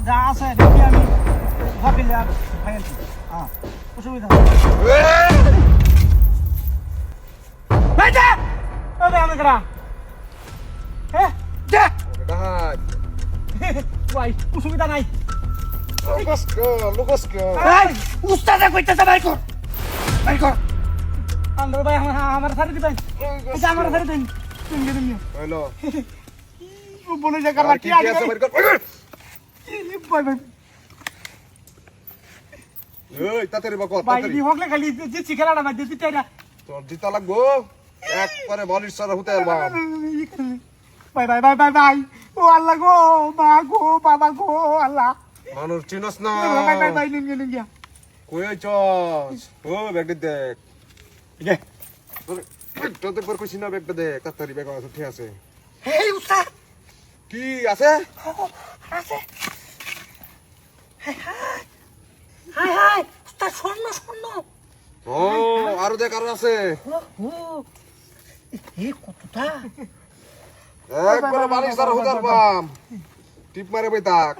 যা আছে দেখি আমি ভাবিলে আর ফাইনাল হ্যাঁ অসুবিধা ভাই যা ওরে আমি করা হ্যাঁ যা ভাই অসুবিধা নাই লুকোস্কো এই উস্তাদে কইতেছে ভাই কর আন্দর ভাই আমার সাথে দিবেন এই যে আমার সাথে দিন তুমি হ্যালো ও বলে যা করা কি আছে বাইর কর ভাই ভাই এই তাড়াতাড়ি বকো ভাই তাড়াতাড়ি দি হকলে খালি যে চিকেলাটা মার দিতে চাইরা তোর দিতা লাগবো একবারে বালিশ সারা হতে আলবা ভাই ভাই ভাই ভাই ভাই ও আল্লাহ গো মা গো বাবা গো আল্লাহ মানুষ চিনস না ভাই ভাই ভাই নিন গিয়া কই আইছস ও ব্যাগটা দেখ গে তোর তো পর কইছি না ব্যাগটা দেখ তাড়াতাড়ি ব্যাগ আছে ঠিক আছে এই উস্তাদ কি আছে আছে হাই হাই উস্তাদ স্বর্ণ ও আরো দেখ আরো আছে ও এই কতটা একবারে বালিশ সারা হতে আলবাম টিপ মারে বই তাক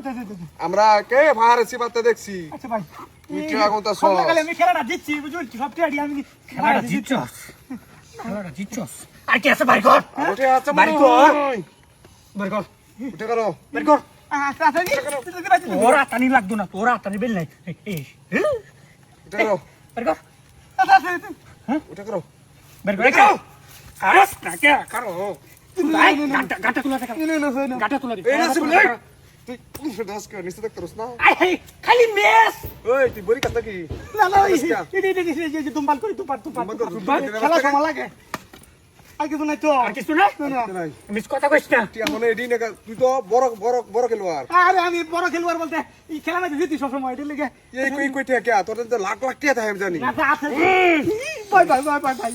আমরা কে ভারে সিবাতে দেখছি আচ্ছা ভাই তুই কি এখন তা সব লাগালে আমি খেলাটা জিতছি বুঝলি সব টিয়াডি আমি খেলাটা জিতছস আর কি আছে ভাই কর ওঠে আছে বাড়ি মানে কর। বের কর উঠে করো বের কর তোরা টানি লাগতো না তোরা টানি বেল নাই উঠে করো বের কর উঠে করো বের কর আস কাকে করো ভাই গাটা তুলা দেখা গাটা তুলা দে এই নাসিব তুই পুরো ডাস কর নিচে দেখ করছ না আই খালি মেস ওই তুই বড়ি কথা কি না না এই দুম্বাল করি তুপার খেলা সময় লাগে আর কিছু নাই তো আর কিছু নাই মিস কথা কইছ না তুই এখন এডি না তুই তো বড় বড় বড় খেলোয়াড় আরে আমি বড় খেলোয়াড় বলতে এই খেলা মধ্যে জিতি সব সময় এটা লেগে এই কই কই টাকা তোর তো লাখ লাখ টাকা থাকে আমি জানি না আছে ভাই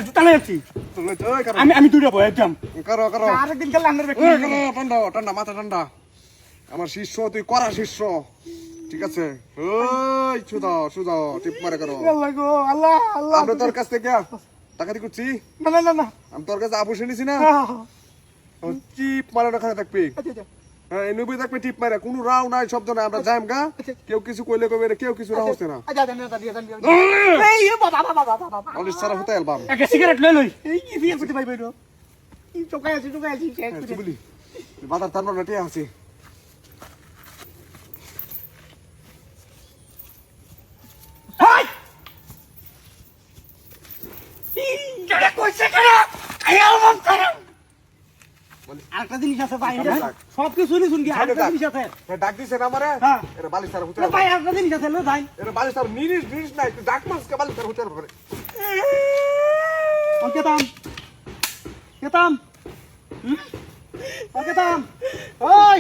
জুতা নিয়েছি আমি দুইটা বই একদম করো করো আরেকদিন খেলা আনবে ঠান্ডা ঠান্ডা মাথা ঠান্ডা আমার শিষ্য তুই করা শিষ্য ঠিক আছে ওই সুদাও টিপ মারে করো আল্লাহ গো আল্লাহ আল্লাহ আমরা তোর কাছ থেকে টাকাতি করছি না আমি তোর কাছে আবু শুনেছি না টিপ মারে ওখানে থাকবি হ্যাঁ এই নবী থাকবে টিপ মারে কোনো রাও নাই শব্দ নাই আমরা যাইম গা কেউ কিছু কইলে কইবে কেউ কিছু রাও হচ্ছে না এই বাবা অলিশ সারা হতে অ্যালবাম একটা সিগারেট লই এই কি দিয়ে করতে পাইবে না কি চোকাই আছি তুই বলি বাজার তার না টিয়া আছে হাই এটা কইছে কেন আয়াম করম আরেকটা জিনিস আছে ভাই সব কিছু শুনি আরেকটা জিনিস আছে ডাক দিছে না আমারে হ্যাঁ এটা বালিশ সারা হতে ভাই আরেকটা জিনিস আছে লো ভাই এটা বালিশ সারা নিরিশ নাই তুই ডাক মাস কে বালিশ সারা হতে পারে কেতাম কেতাম ওই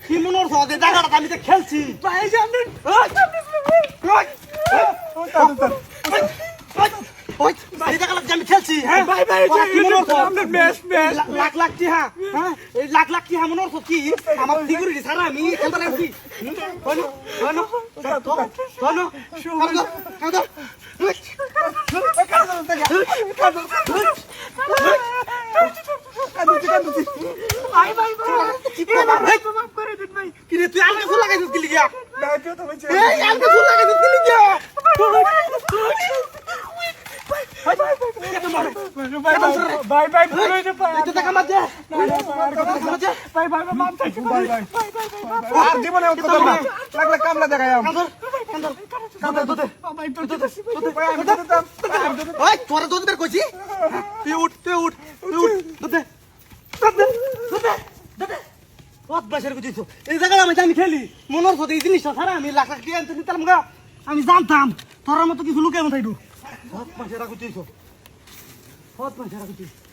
কি মনোর সদে জায়গাটা আমি তো খেলছি ভাই সামনে ওই এই জায়গাটা আমি খেলছি হ্যাঁ ভাই কি মনোর সামনে ম্যাচ লাখ কি হ্যাঁ এই লাখ কি হ্যাঁ মনোর কি আমার সিকিউরিটি সারা আমি খেলতে লাগছি তুই আলকে ফুল লাগাইছিস কি লিগা এই আলকে ফুল লাগাইছিস কি লিগা ভাই বলই দে ভাই এটা টাকা মার দে ভাই মার চাই আর জীবনে ও কথা না লাগলে কামলা দেখায়াম ওই তোরা দুধ বের কইছি তুই উঠ দে কত বছর কইছিস এই জায়গা আমি খেলি মনোর সাথে এই জিনিসটা সারা আমি লাখ দিয়ে আনতে নিতাম গা আমি জানতাম তোর মতো কিছু লুকে মতো কত বছর কইছিস